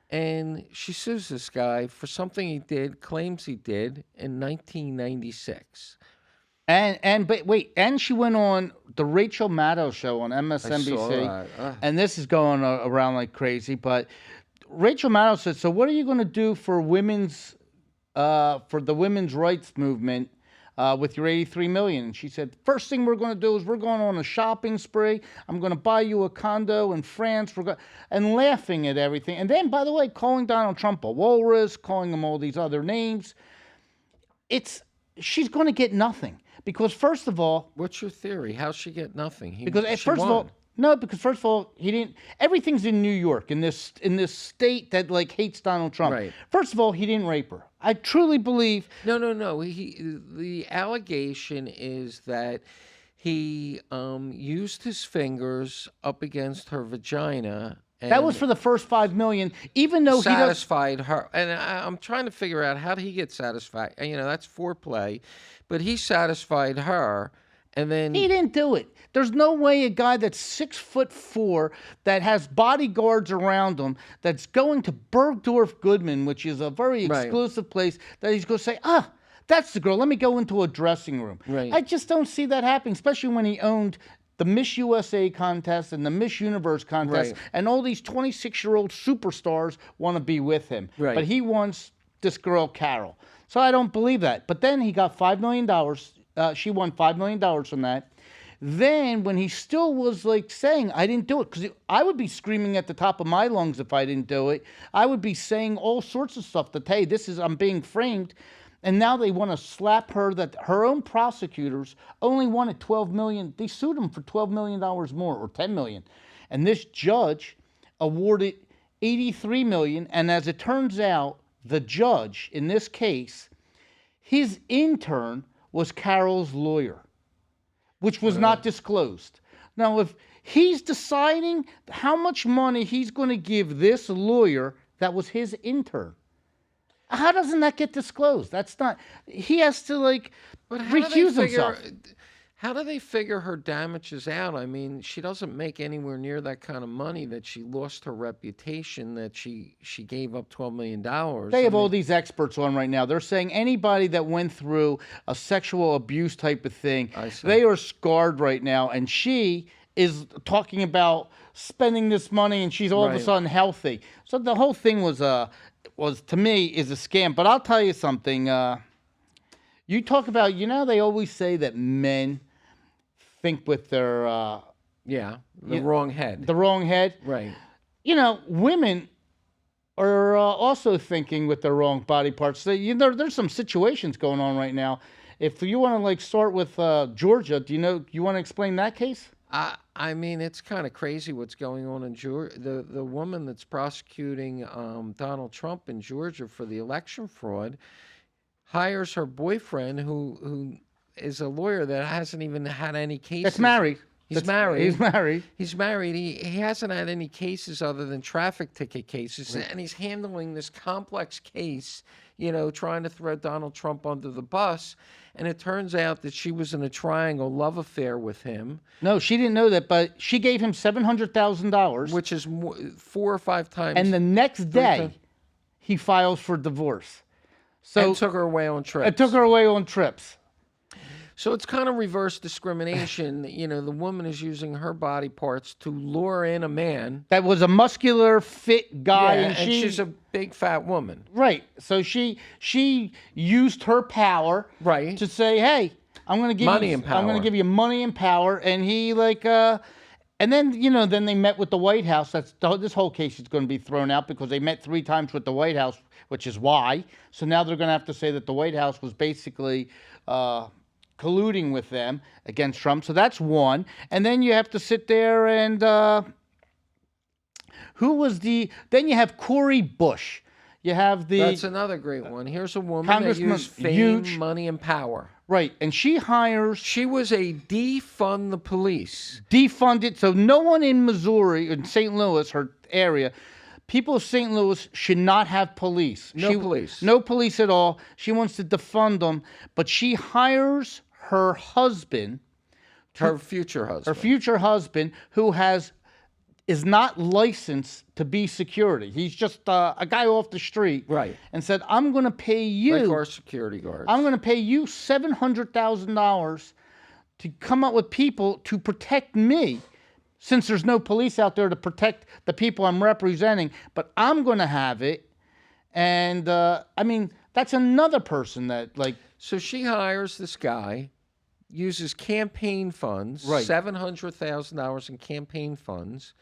And she sues this guy for something he did, claims he did, in 1996. And she went on the Rachel Maddow show on MSNBC. I saw that. And this is going around like crazy. But Rachel Maddow said, so what are you going to do for the women's rights movement with your $83 million? And she said, first thing we're going to do is we're going on a shopping spree. I'm going to buy you a condo in France. And laughing at everything. And then, by the way, calling Donald Trump a walrus, calling him all these other names. She's going to get nothing. Because first of all... What's your theory? How's she get nothing? Because first of all, he didn't. Everything's in New York, in this state that like hates Donald Trump. Right. First of all, he didn't rape her. I truly believe. No. The allegation is that he used his fingers up against her vagina. And That was for the first $5 million, even though satisfied her. And I'm trying to figure out how did he get satisfied. You know, that's foreplay, but he satisfied her, and then he didn't do it. There's no way a guy that's 6'4", that has bodyguards around him, that's going to Bergdorf Goodman, which is a very exclusive place, that he's going to say, that's the girl. Let me go into a dressing room. Right. I just don't see that happening, especially when he owned the Miss USA contest and the Miss Universe contest, and all these 26-year-old superstars want to be with him. Right. But he wants this girl, Carol. So I don't believe that. But then he got $5 million. She won $5 million from that. Then when he still was like saying, I didn't do it, because I would be screaming at the top of my lungs if I didn't do it. I would be saying all sorts of stuff that, hey, I'm being framed. And now they want to slap her, that her own prosecutors only wanted $12 million. They sued him for $12 million more, or $10 million. And this judge awarded $83 million. And as it turns out, the judge in this case, his intern was Carol's lawyer, which was not disclosed. Now, if he's deciding how much money he's going to give this lawyer that was his intern, how doesn't that get disclosed? That's not. He has to recuse himself. How do they figure her damages out? I mean, she doesn't make anywhere near that kind of money. That she lost her reputation. That she gave up $12 million. They have all these experts on right now. They're saying anybody that went through a sexual abuse type of thing, they are scarred right now. And she is talking about spending this money, and she's all of a sudden healthy. So the whole thing was to me is a scam. But I'll tell you something. You talk about, they always say that men think with their wrong head. The wrong head. Right. Women are also thinking with the wrong body parts. So, there's some situations going on right now. If you want to like start with Georgia, you want to explain that case? I mean, it's kind of crazy what's going on in Georgia. The woman that's prosecuting Donald Trump in Georgia for the election fraud hires her boyfriend, who is a lawyer that hasn't even had any cases. That's married. He's married. He's married. He's married. He hasn't had any cases other than traffic ticket cases, and he's handling this complex case, trying to throw Donald Trump under the bus. And it turns out that she was in a triangle love affair with him. No, she didn't know that, but she gave him $700,000. Which is 4 or 5 times. And the next day, he files for divorce. So and took her away on trips. It took her away on trips. So it's kind of reverse discrimination. The woman is using her body parts to lure in a man. That was a muscular, fit guy, and she's a big fat woman. Right. So she used her power, right, to say, "Hey, I'm going to give money you and power. I'm going to give you money and power." And he and then then they met with the White House. This whole case is going to be thrown out because they met 3 times with the White House, which is why. So now they're going to have to say that the White House was basically colluding with them against Trump. So that's one. And then you have to sit there and then you have Cori Bush. You have That's another great one. Here's a woman that used fame, huge, money, and power. Right. And she was a defund the police. Defunded. So no one in Missouri, in St. Louis, her area, people of St. Louis should not have police. Police. No police at all. She wants to defund them, but she hires her husband. Her future husband. Who is not licensed to be security. He's just a guy off the street. Right. And said, I'm going to pay you. Like our security guards. I'm going to pay you $700,000 to come up with people to protect me, since there's no police out there to protect the people I'm representing. But I'm going to have it. And, that's another person that, So she hires this guy, uses campaign funds, right, $700,000 in campaign funds,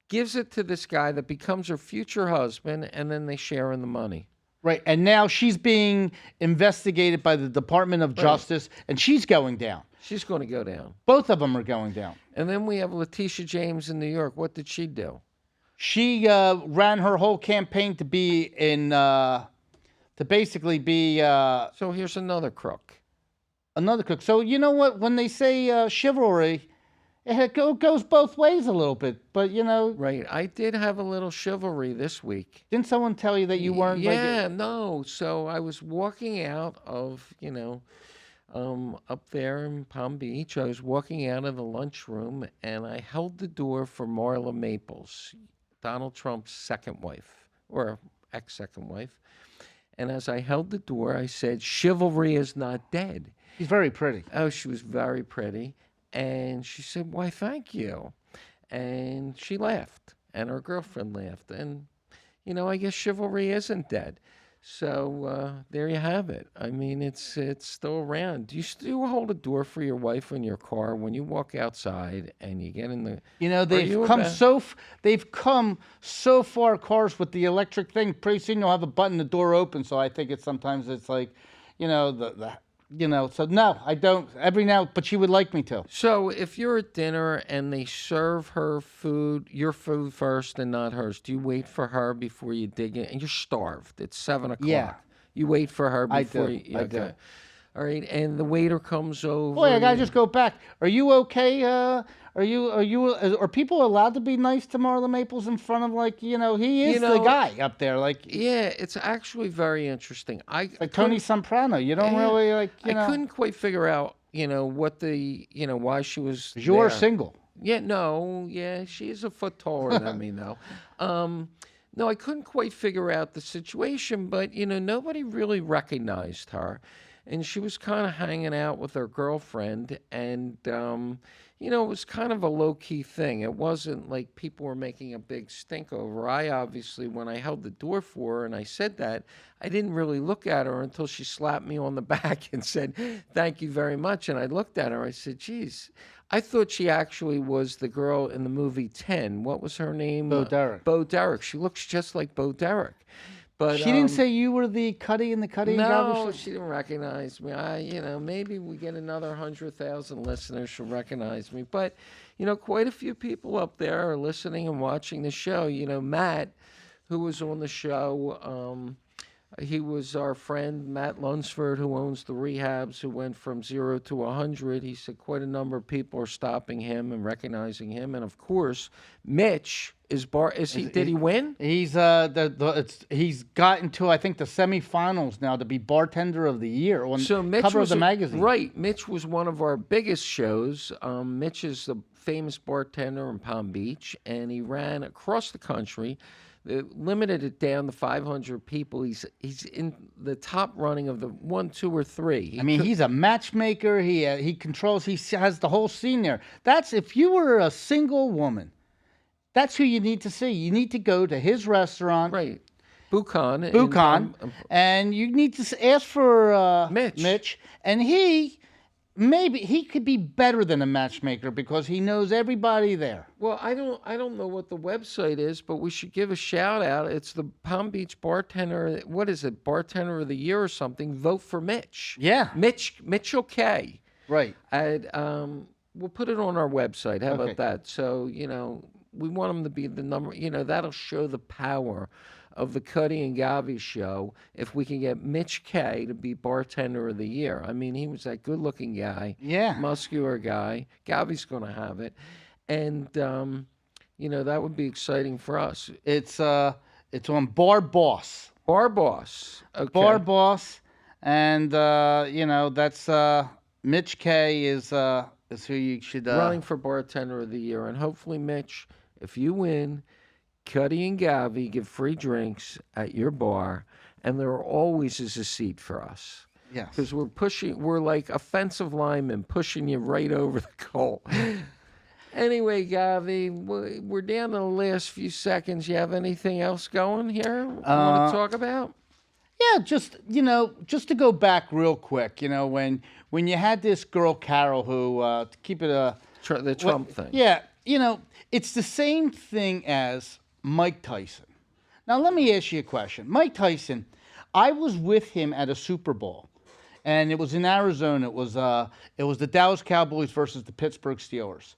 gives it to this guy that becomes her future husband, and then they share in the money. Right, and now she's being investigated by the Department of Justice, and she's going down. She's going to go down. Both of them are going down. And then we have Letitia James in New York. What did she do? She ran her whole campaign to be basically be... So here's another crook. Another crook. So you know what? When they say chivalry, it goes both ways a little bit. But, Right. I did have a little chivalry this week. Didn't someone tell you that you weren't... No. So I was walking out of, up there in Palm Beach. I was walking out of the lunchroom, and I held the door for Marla Maples, Donald Trump's second wife, or ex-second wife. And as I held the door, I said, chivalry is not dead. She's very pretty. Oh, she was very pretty. And she said, why, thank you. And she laughed, and her girlfriend laughed. And, I guess chivalry isn't dead. So there you have it. I mean, it's still around. Do you still hold a door for your wife in your car when you walk outside and you get in the... They've come so far, cars with the electric thing. Pretty soon you'll have a button, the door open. So I think sometimes it's like, so no, I don't every now, but she would like me to. So if you're at dinner and they serve her food, your food first and not hers, do you wait for her before you dig in? And you're starved. It's 7:00. Yeah. You wait for her before I do. All right. And the waiter comes over. Boy, I gotta just go back. Are you okay? Are people allowed to be nice to Marla Maples in front of he is the guy up there Yeah, it's actually very interesting. Like Tony Soprano. You don't really I couldn't quite figure out what the why she was. You're there. single. Yeah, she's a foot taller than me though. No, I couldn't quite figure out the situation, but nobody really recognized her. and she was kind of hanging out with her girlfriend, and you know, it was kind of a low-key thing. It wasn't like people were making a big stink over her. I obviously, when I held the door for her and I said that, I didn't really look at her until she slapped me on the back and said, "Thank you very much." And I looked at her. I said, "Geez, I thought she actually was the girl in the movie 10. What was her name? Bo Derek. Bo Derek. She looks just like Bo Derek." But She didn't say you were the Cutty in the Cutty and Govy no, show? she didn't recognize me. You know, maybe we get another 100,000 listeners, she'll recognize me. But, you know, quite a few people up there are listening and watching the show. You know, Matt, who was on the show, he was our friend, Matt Lunsford, who owns the rehabs, who went from 0 to 100. He said quite a number of people are stopping him and recognizing him. And, of course, Mitch did he win? He's he's gotten to, I think, the semifinals now to be bartender of the year on Mitch cover was of the magazine. Right. Mitch was one of our biggest shows. Mitch is a famous bartender in Palm Beach, and he ran across the country. Limited it down to 500 people. He's in the top running of the 1, 2, or 3. He's a matchmaker. He controls. He has the whole scene there. That's if you were a single woman, that's who you need to see. You need to go to his restaurant, right, Buchan, and you need to ask for Mitch, and maybe he could be better than a matchmaker because he knows everybody there. Well, I don't know what the website is, but we should give a shout out. It's the Palm Beach Bartender. What is it? Bartender of the Year or something. Vote for Mitch. Yeah, Mitchell K. Right. We'll put it on our website. How Okay. about that? So, you know, we want him to be the number. You know, that'll show the power of the Cutty and Govy show if we can get Mitch K to be Bartender of the Year. I mean, he was that good-looking guy, Yeah. muscular guy. Govy's going to have it, and you know, that would be exciting for us. It's on Bar Boss. Bar Boss, okay. Bar Boss, and you know that's Mitch K is who you should running for Bartender of the Year, and hopefully, Mitch, if you win, Cutty and Govy give free drinks at your bar, and there always is a seat for us. Yes. Because we're like offensive linemen pushing you right over the goal. Anyway, Govy, we're down to the last few seconds. You have anything else going here you want to talk about? Yeah, just to go back real quick, when you had this girl Carol who to keep it The Trump thing. Yeah, it's the same thing as Mike Tyson. Now let me ask you a question. Mike Tyson, I was with him at a Super Bowl, and it was in Arizona. It was the Dallas Cowboys versus the Pittsburgh Steelers.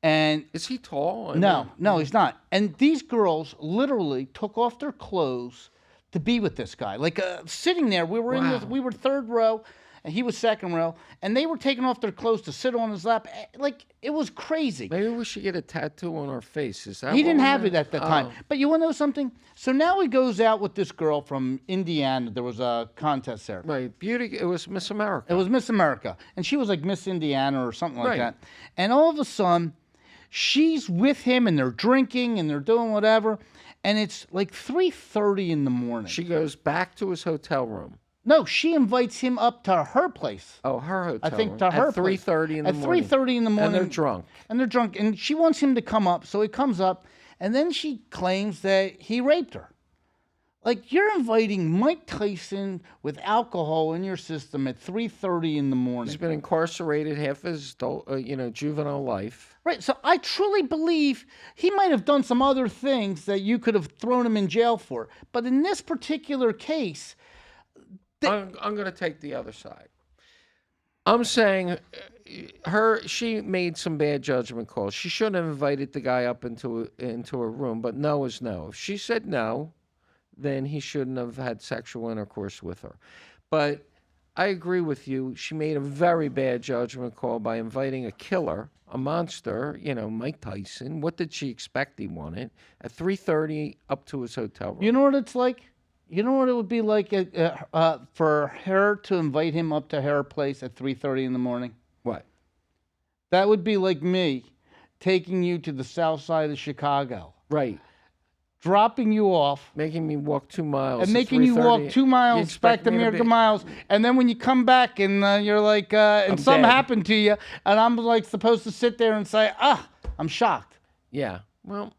And is he tall? No, he's not. And these girls literally took off their clothes to be with this guy. Like sitting there, we were third row, and he was second row, and they were taking off their clothes to sit on his lap. Like, it was crazy. Maybe we should get a tattoo on our face. Is that He what didn't we're have gonna- it at the time. Oh. But you want to know something? So now he goes out with this girl from Indiana. There was a contest there. Right, beauty. It was Miss America. It was Miss America, and she was like Miss Indiana or something like Right. that. And all of a sudden, she's with him, and they're drinking, and they're doing whatever, and it's like 3:30 in the morning. She goes back to his hotel room. No, she invites him up to her place. Oh, her hotel. I think room. to her at place. 3:30 in the At morning. 3:30 in the morning. And they're drunk. And she wants him to come up, so he comes up, and then she claims that he raped her. Like, you're inviting Mike Tyson with alcohol in your system at 3:30 in the morning. He's been incarcerated half his juvenile life. Right, so I truly believe he might have done some other things that you could have thrown him in jail for. But in this particular case, I'm going to take the other side. I'm saying she made some bad judgment calls. She shouldn't have invited the guy up into a room, but no is no. If she said no, then he shouldn't have had sexual intercourse with her. But I agree with you. She made a very bad judgment call by inviting a killer, a monster, Mike Tyson. What did she expect he wanted? At 3:30 up to his hotel room. you know what it's like? You know what it would be like for her to invite him up to her place at 3:30 in the morning? What? That would be like me taking you to the south side of Chicago. Right. dropping you off, Making me walk 2 miles. and at making you 3:30. walk 2 You miles expect back to me America be- miles, and then when you come back and you're like, and I'm something dead. happened to you, and I'm like supposed to sit there and say, I'm shocked. Yeah. Well,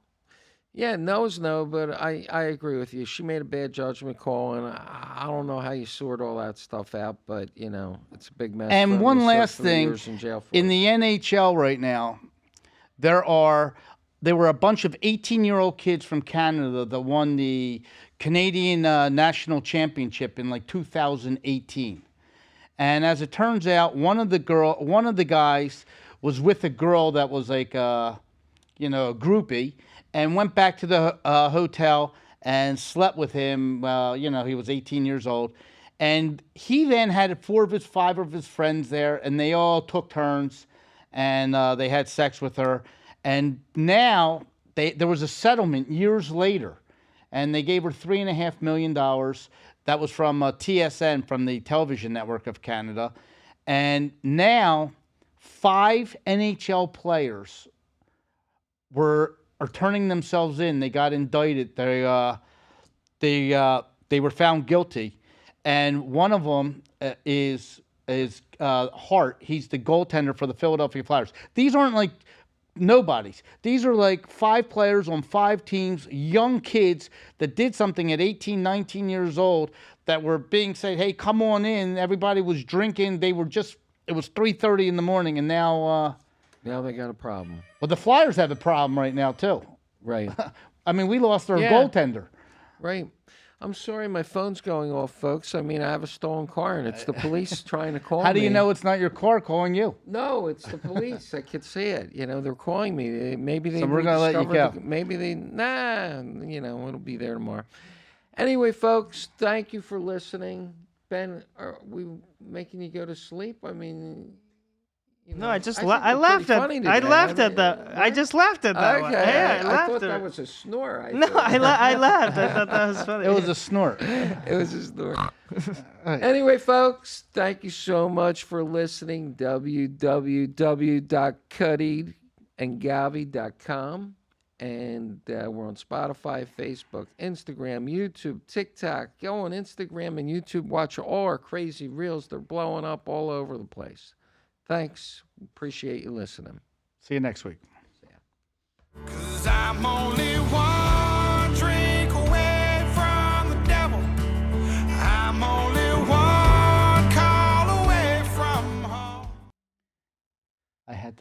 yeah, no is no, but I agree with you. She made a bad judgment call, and I don't know how you sort all that stuff out, but, it's a big mess. for And them. one They served last 3 thing, years in jail for in it. the NHL right now, there were a bunch of 18-year-old kids from Canada that won the Canadian National Championship in like 2018. And as it turns out, one of the guys was with a girl that was like a groupie, and went back to the hotel and slept with him. He was 18 years old. And he then had 5 of his friends there, and they all took turns, and they had sex with her. And now there was a settlement years later, and they gave her $3.5 million. That was from TSN, from the television network of Canada. And now 5 NHL players are turning themselves in. They got indicted. They were found guilty, and one of them is Hart. He's the goaltender for the Philadelphia Flyers. These aren't like nobodies. These are like 5 players on 5 teams, young kids that did something at 18, 19 years old, that were being said, hey, come on in. Everybody was drinking. It was 3:30 in the morning, and now Now they got a problem. well, the Flyers have a problem right now too. Right. I mean, we lost our Yeah. goaltender. Right. I'm sorry, my phone's going off, folks. I mean, I have a stolen car, and it's the police trying to call me. How do you know it's not your car calling you? No, it's the police. I could see it. They're calling me. Maybe they. So we're gonna let you rediscovered go. Maybe they. It'll be there tomorrow. Anyway, folks, thank you for listening. Ben, are we making you go to sleep? I mean. No, I just think I you're laughed pretty at funny I today. laughed I at mean, that. I what? just laughed at that. one. Okay, Yeah, I I laughed thought at that it. was a snore. No, I laughed. I thought that was funny. It was a snort. It was a snore. Anyway, folks, thank you so much for listening. www.cuttyandgovy.com. And we're on Spotify, Facebook, Instagram, YouTube, TikTok. Go on Instagram and YouTube. Watch all our crazy reels. They're blowing up all over the place. Thanks. Appreciate you listening. See you next week. 'Cause I'm only one drink away from the devil. I'm only one call away from home. I had to